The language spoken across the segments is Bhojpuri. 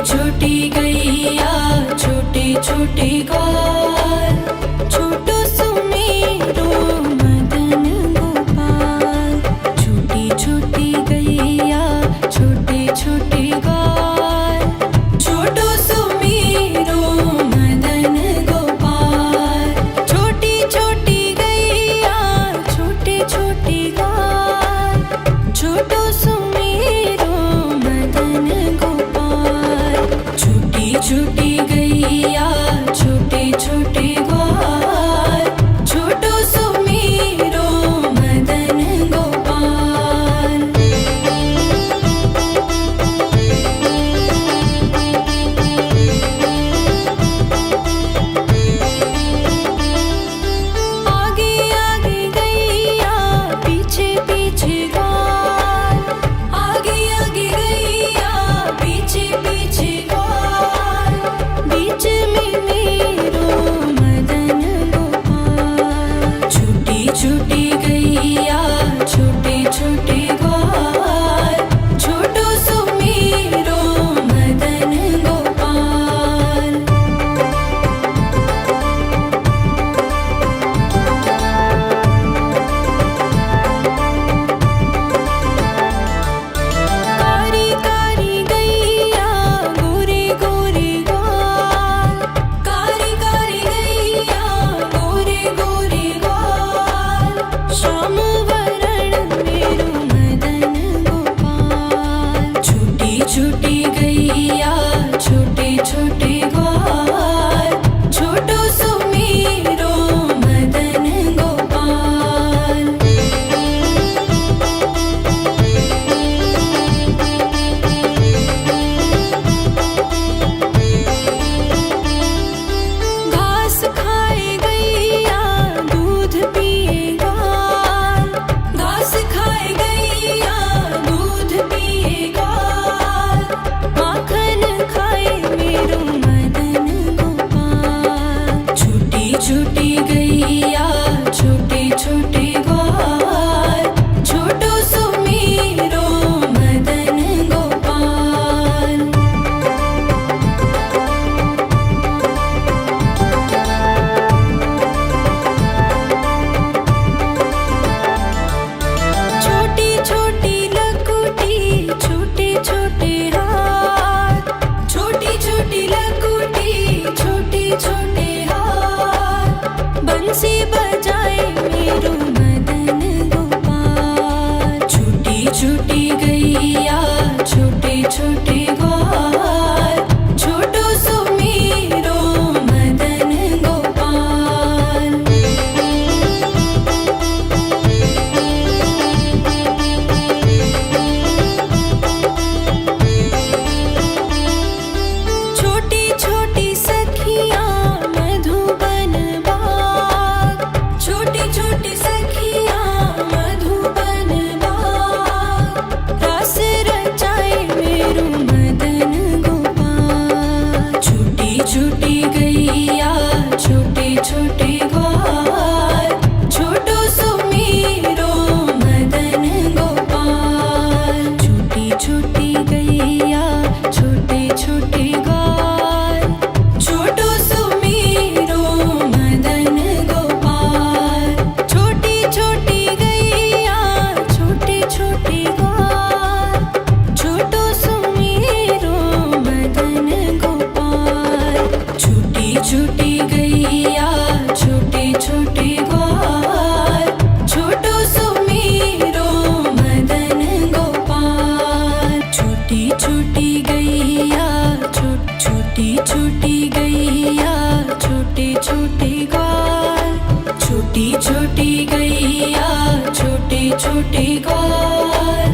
छोटी गैया छोटे छोटे ग्वाल, छोटो सुमेरो मदन गोपाल। छोटी छोटी गैया छोटे छोटे ग्वाल, छोटो सुमेरो मदन गोपाल। छोटी छोटी गैया छोटे छोटे ग्वाल, छोटो सुमेरो मदन गोपाल। छोटी छोटी गैया छोटे छोटे ग्वाल, छोटो सुमेरो मदन गोपाल। आगे आगे गैया पीछे पीछे ग्वाल, आगे आगे गैया पीछे पीछे ग्वाल। बीच में मेरो मदन गोपाल। छोटी छोटी गैया छोटे छोटे ग्वाल, छोटो सुमेरो मदन गोपाल। कारी कारी गैया गोरे गोरे ग्वाल, कारी कारी गैया गोरे गोरे ग्वाल। श्याम वरण मेरो मदन गोपाल। छोटी छोटी गैया छोटे छोटे ग्वाल, छोटो सुमेरो मदन गोपाल। घास खाए गैया दूध पिए ग्वाल, घास खाए गैया दूध पिए ग्वाल। माखन खाए मेरो मदन गोपाल। छोटी छोटी गैया छोटे छोटे ग्वाल, छोटो सुमेरो मदन गोपाल। छोटी छोटी लकुटी छोटे छोटे हाथ, छोटी छोटी लकुटी छोटे छोटे हाथ। बंसी बजाए मेरो मदन गोपाल। छोटी छोटी गैया छोटे छोटे ग्वाल, छोटो सुमेरो मदन गोपाल। छोटी छोटी सखियाँ मधुबन बाग, छोटी छोटी सखियाँ मधुबन बाग। रास रचाए मेरो मदन गोपाल। छोटी छोटी गैया छोटे छोटे ग्वाल, छोटो सुमेरो मदन गोपाल। छोटी छोटी गैया छोटे छोटे ग्वाल, छोटो सुमेरो मदन गोपाल। छोटी छोटी गैया छोटे छोटे ग्वाल, छोटो सुमेरो मदन गोपाल। छोटी छोटी गैया छोटे छोटे ग्वाल, छोटो सुमेरो मदन गोपाल। छोटी छोटी गैया छोटी छोटी गैया छोटे छोटे ग्वाल, छोटी छोटी गैया छोटे छोटे ग्वाल,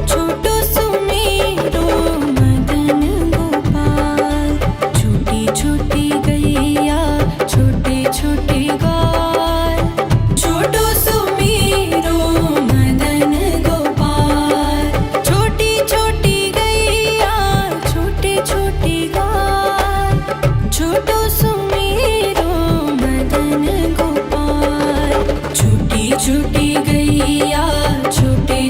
छोटो सुमेरो मदन गोपाल। छोटी छोटी गैया छोटे छोटे ग्वाल, छोटो सुमेरो मदन गोपाल। छोटी छोटी गैया छोटे छोटे ग्वाल, छोटो सुमेरो मदन गोपाल। छोटी छोटी गैया छोटे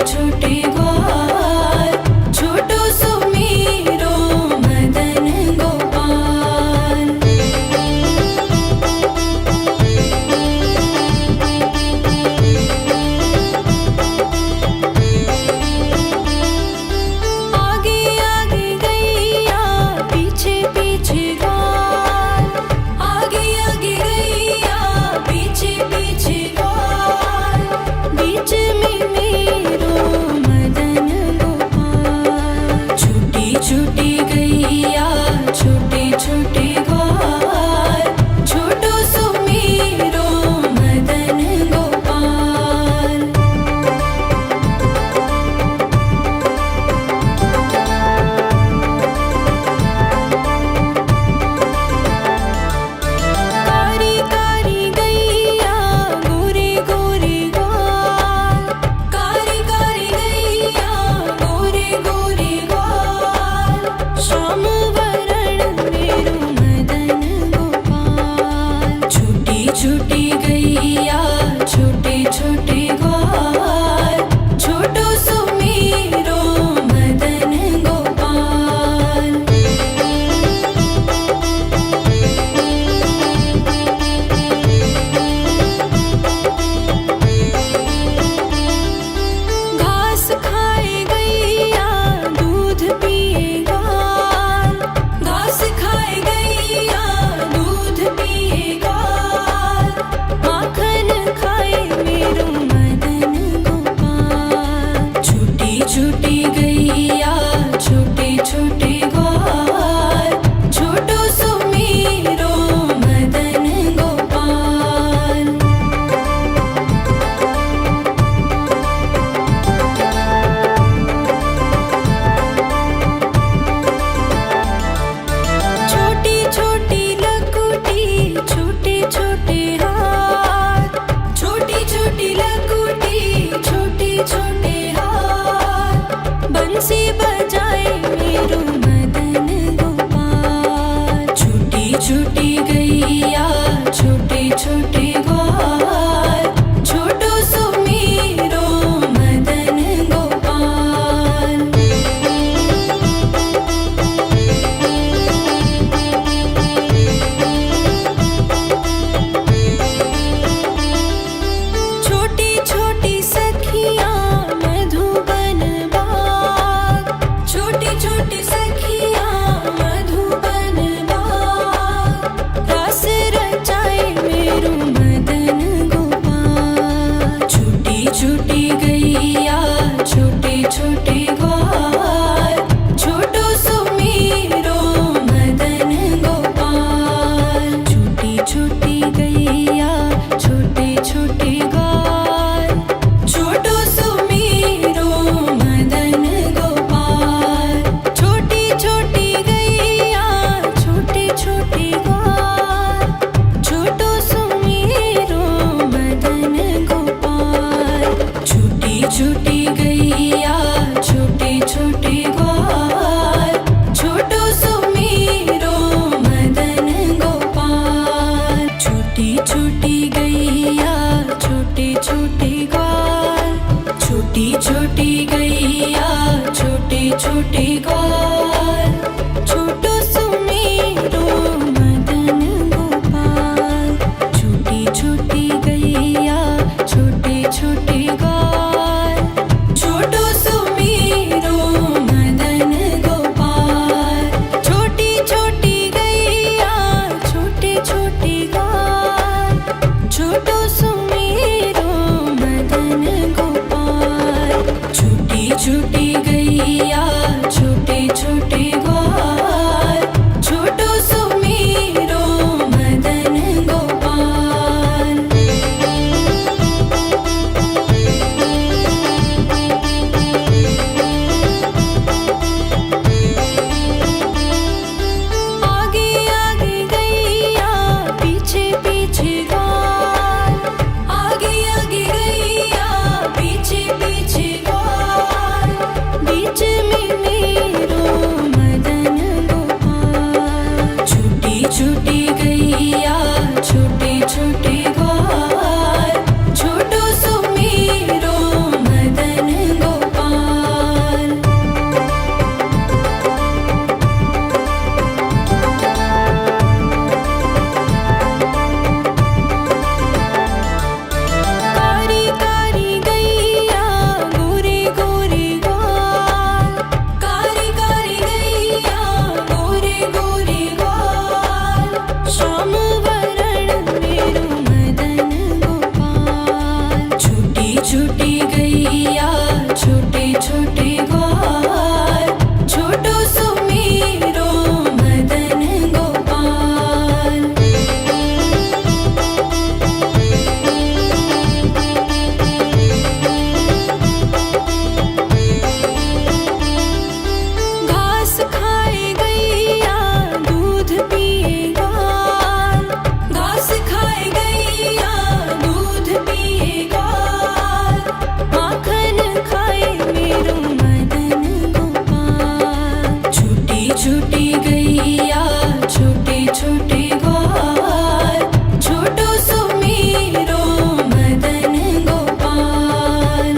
छोटी गैया छोटे छोटे ग्वाल, छोटो सुमीरो मदन गोपाल।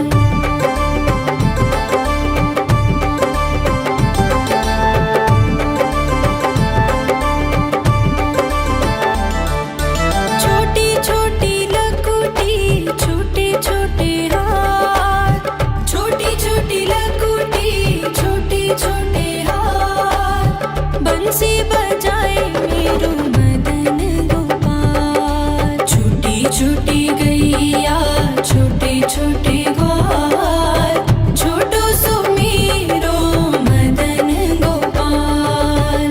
छोटी छोटी लकुटी छोटे छोटे हाथ, छोटी छोटी लकुटी छोटे छोटे हाथ, बंसी बजाए मेरो मदन गोपाल। छोटी छोटी गैया छोटे छोटे ग्वाल, छोटो सुमीरो मदन गोपाल।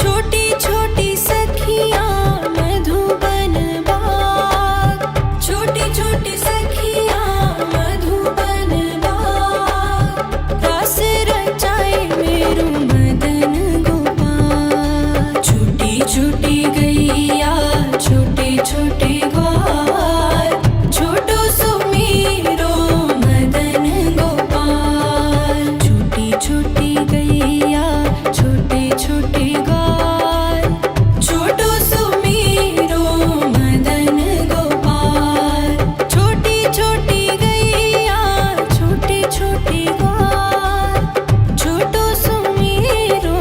छोटी छोटी सखियाँ मधुबन बाग, छोटी छोटी सखियाँ मधुबन बाग, रास रचाए मेरो मदन गोपाल। छोटी छोटी गैया छोटे छोटे ग्वाल, छोटो सुमीरो मदन गोपाल। छोटी छोटी गैया छोटे छोटे ग्वाल, छोटो सुमीरो मदन गोपाल। छोटी छोटी गैया छोटे छोटे ग्वाल, छोटो सुमीरो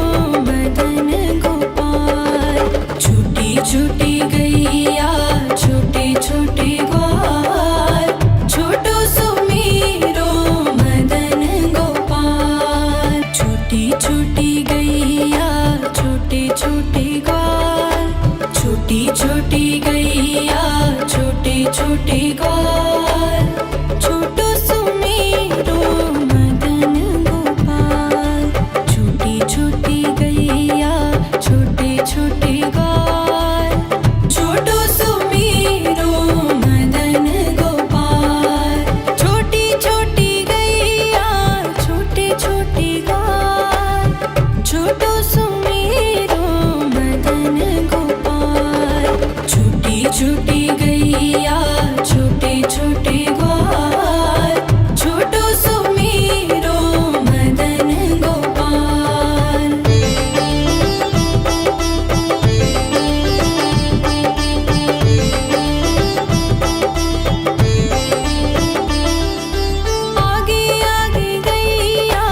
मदन गोपाल। छोटी छोटी गैया छोटे छोटे ग्वाल, छोटो सुमीरो मदन गोपाल। छोटी छोटी गैया छोटे छोटे ग्वाल, छोटी छोटी गैया छोटे छोटे ग्वाल, छोटो सुमीरो मदन गोपाल। छोटी छोटी गैया छोटे छोटे ग्वाल, छोटो सुमीरो मदन गोपाल। छोटी छोटी गैया छोटे छोटे ग्वाल, छोटो सुमीरो मदन गोपाल। छोटी छोटी गैया छोटे छोटे ग्वाल, छोटो सुमीरो मदन गोपाल। आगे आगे गैया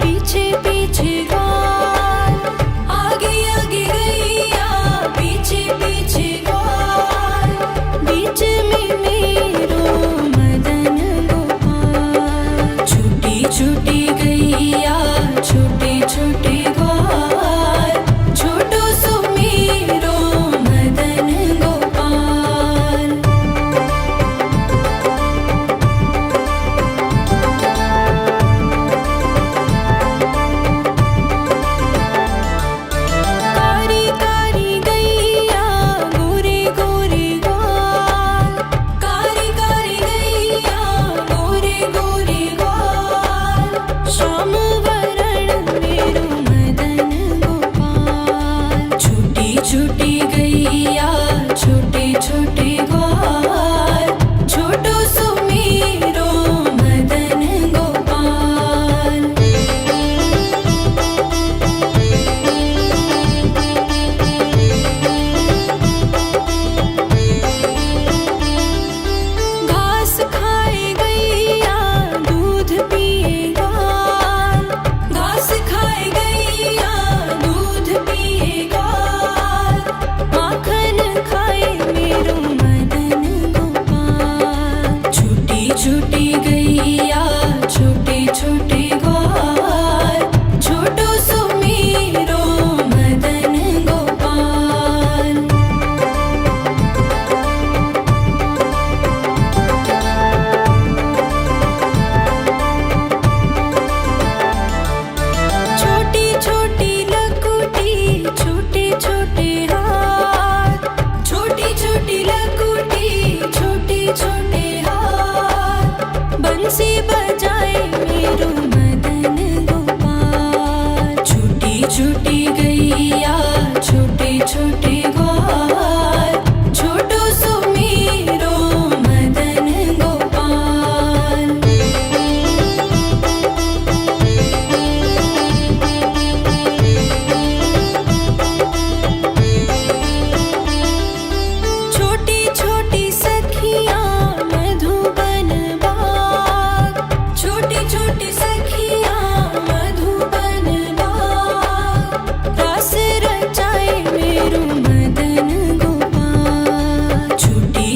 पीछे पीछे ग्वाल, आगे आगे गैया पीछे पीछे ग्वाल, बीच में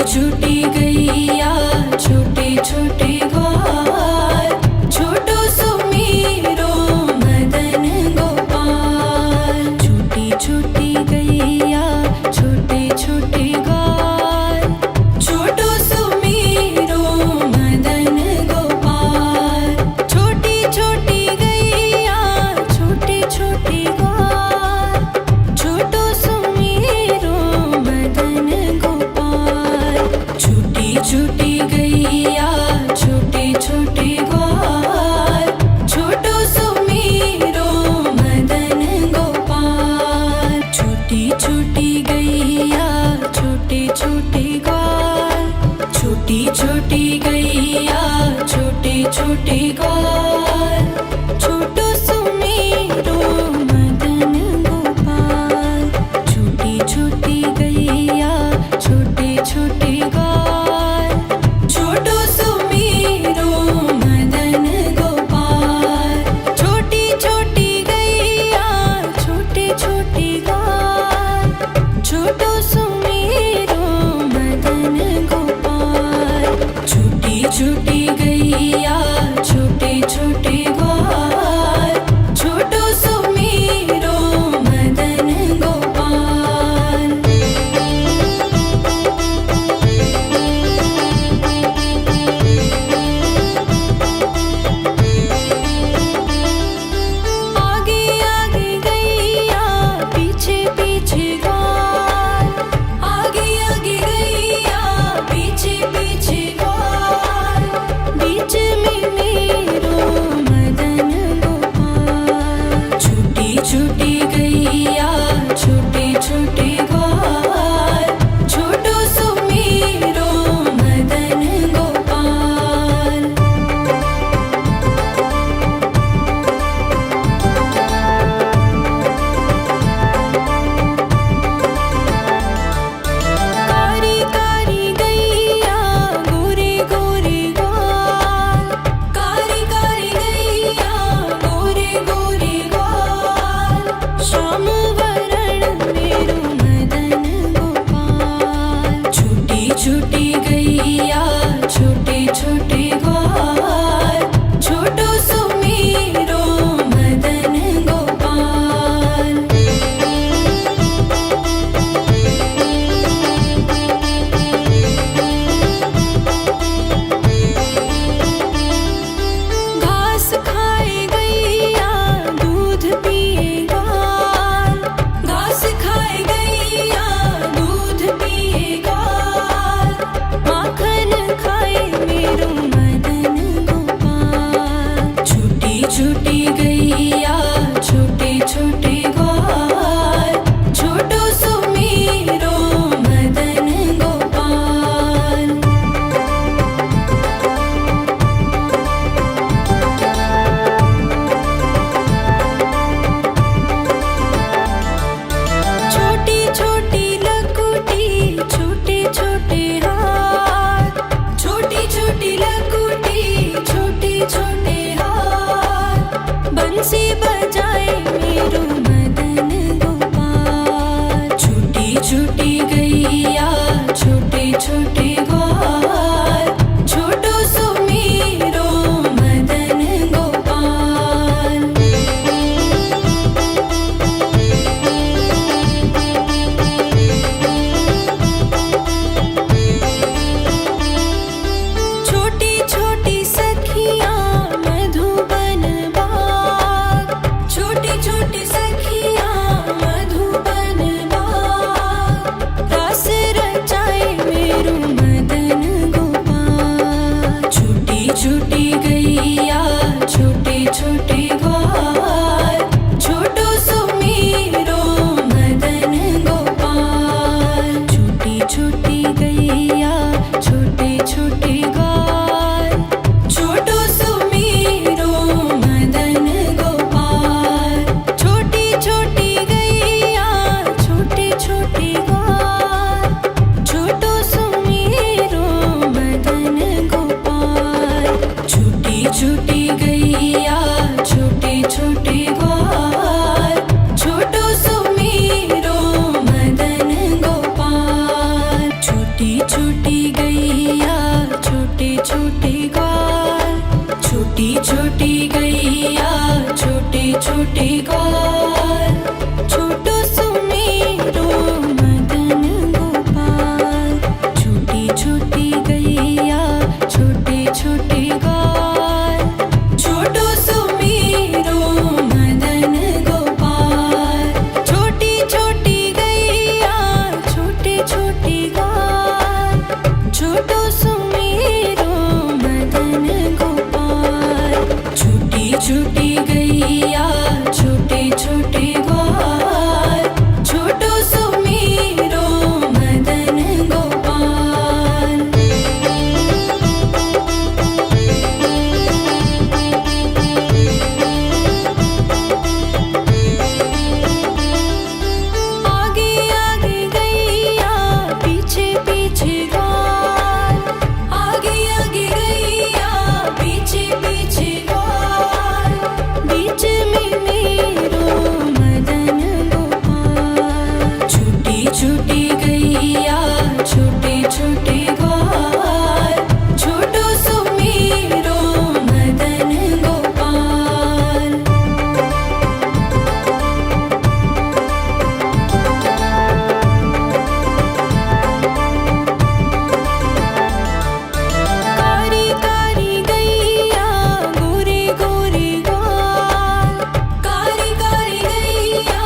छूटी गैया छोटे छोटे ग्वाल, छोटो सुमीरो मदन गोपाल। छूटी छूटी गैया छोटे छोटे ग्वाल, छोटो सुमीरो मदन गोपाल। छोटी छोटी गैया छोटे छोटे ग्वाल, छोटो सुमीरो मदन गोपाल। छूटी छूटी गैया छोटे छोटे ग्वाल, छोटो सुमीरो मदन गोपाल। छूटी छूटी गैया छोटे छोटे ग्वाल, छोटी छोटी गैया छोटे छोटे ग्वाल, छोटो सुमीरो मदन गोपाल। छोटी छोटी गैया छोटे छोटे ग्वाल, छोटो सुमीरो मदन गोपाल। छोटी छोटी गैया छोटे छोटे ग्वाल, छोटो सुमीरो मदन गोपाल। छूटी छूटी गैया छोटे छोटे ग्वाल, छोटो सुमीरो मदन गोपाल। आगे आगे गैया पीछे पीछे ग्वाल, आगे आगे गैया पीछे पीछे ग्वाल। बीच में मेरो मदन गोपाल। छूटी छूटी गैया छोटे छोटे ग्वाल, छोटो सुमीरो मदन गोपाल। कारी कारी गैया गोरे गोरे ग्वाल, कारी कारी गैया गोरे गोरे ग्वाल। श्याम वरण मेरो मदन गोपाल। छूटी छूटी गैया छोटे छोटे ग्वाल, छोटो सुमीरो मदन गोपाल। घास खाए गैया दूध पिए ग्वाल, घास खाए गैया दूध पिए ग्वाल। माखन खाए मेरो मदन गोपाल। छूटी छूटी गैया छोटे छोटे ग्वाल, छोटो सुमीरो मदन गोपाल। छोटी छोटी लकुटी छोटे छोटे हाथ, छोटी छोटी लकुटी छोटे छोटे हाथ। बंसी बजाए मेरो मदन गोपाल। छूटी छूटी गैया छोटे छोटे ग्वाल, छोटो सुमीरो मदन गोपाल। छोटी छोटी सखियाँ मधुबन बाग, छोटी छोटी सखियाँ मधुबन बाग। रास रचाए मेरो छोटो सुमेरो मदन गोपाल। छोटी छोटी गैया छोटे छोटे ग्वाल, छोटो सुमेरो मदन गोपाल। आगे आगे गैया पीछे पीछे ग्वाल, आगे आगे गैया पीछे पीछे ग्वाल। बीच में मेरो मदन गोपाल। छोटी छोटी गैया छोटे छोटे ग्वाल, छोटो सुमेरो मदन गोपाल। कारी कारी गैया गोरे गोरे ग्वाल, कारी कारी गैया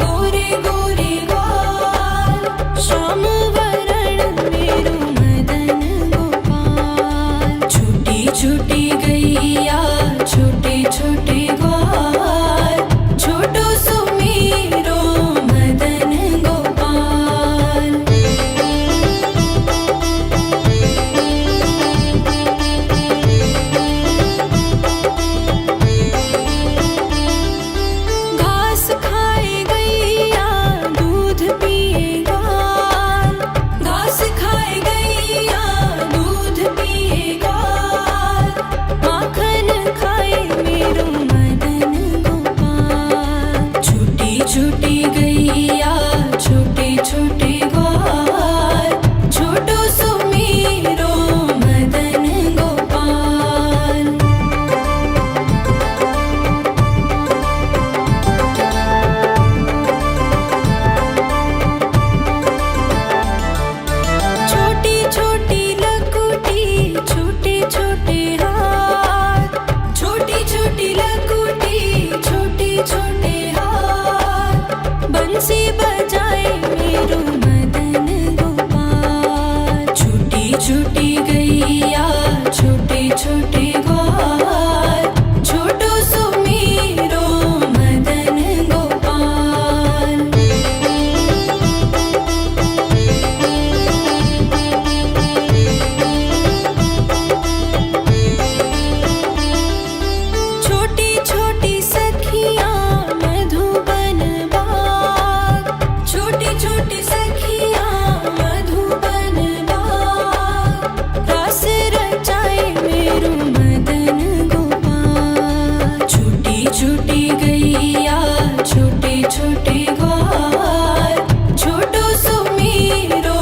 गोरे गोरे ग्वाल। श्याम वरण मेरो मदन गोपाल। छोटी छोटी गैया छोटे छोटे ग्वाल, छोटो सुमेरो मदन गोपाल। घास खाए गैया दूध पिए ग्वाल, घास खाए गैया दूध पिए ग्वाल। माखन खाए मेरो मदन गोपाल। छोटी छोटी गैया छोटे छोटे ग्वाल, छोटो सुमेरो मदन गोपाल। छोटी छोटी लकुटी छोटे छोटे हाथ, छोटी छोटी लकुटी छोटे छोटे हाथ। बंसी बजाए मेरो मदन गोपाल। छोटी छोटी गैया छोटे छोटे ग्वाल, छोटो सुमेरो मदन गोपाल। छोटी छोटी सखियाँ मधुबन बाग, छोटी छोटी सखियाँ मधुबन बाग। रास रचाए मेरो मदन गोपाल। छोटी छोटी गैया छोटे छोटे ग्वाल, छोटो सुमेरो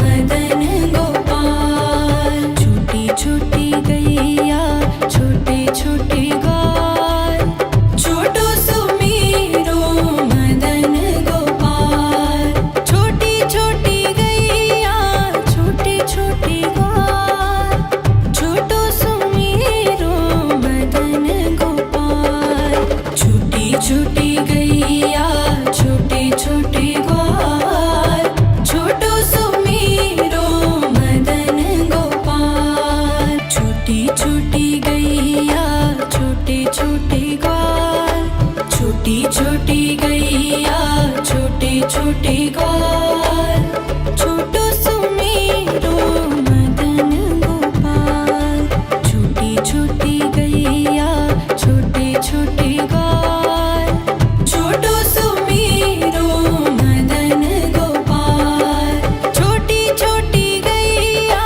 मदन गोपाल। छोटी छोटी गैया छोटे छोटे ग्वाल, छोटो सुमेरो मदन गोपाल। छोटी छोटी गैया छोटे छोटे ग्वाल, छोटो सुमेरो मदन गोपाल। छोटी छोटी गैया छोटे छोटे ग्वाल, छोटो सुमेरो मदन गोपाल। छोटी छोटी गैया छोटे छोटे ग्वाल, छोटी छोटी गैया छोटे छोटे ग्वाल, छोटो सुमेरो मदन गोपाल। छोटी छोटी गैया छोटे छोटे ग्वाल, छोटो सुमेरो मदन गोपाल। छोटी छोटी गैया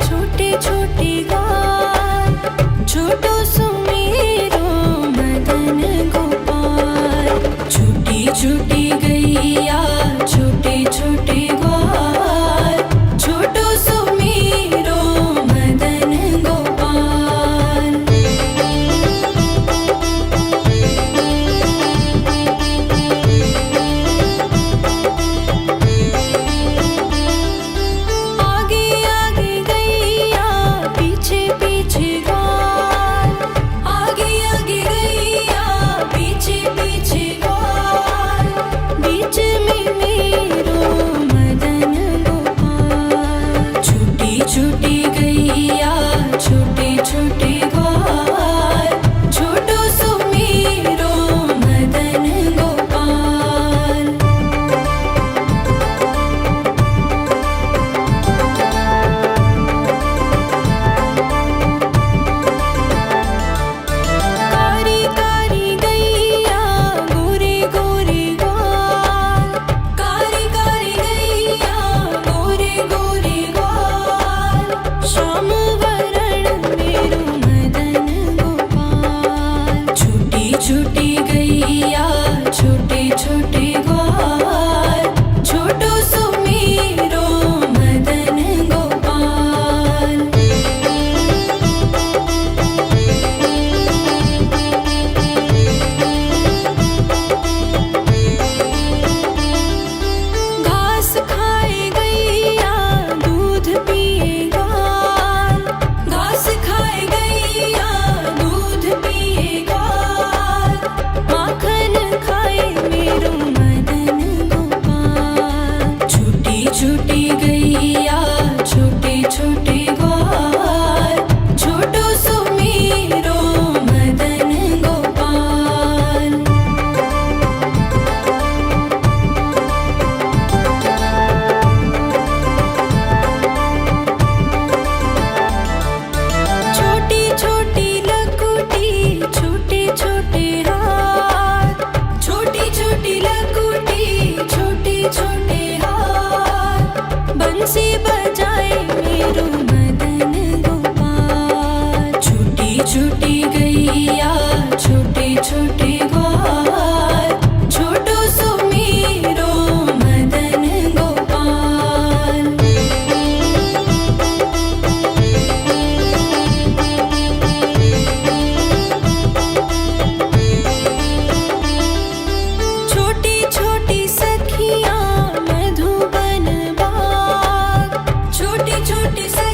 छोटे छोटे ग्वाल, छोटो सुमेरो मदन गोपाल। छोटी छोटी गैया छोटे छोटी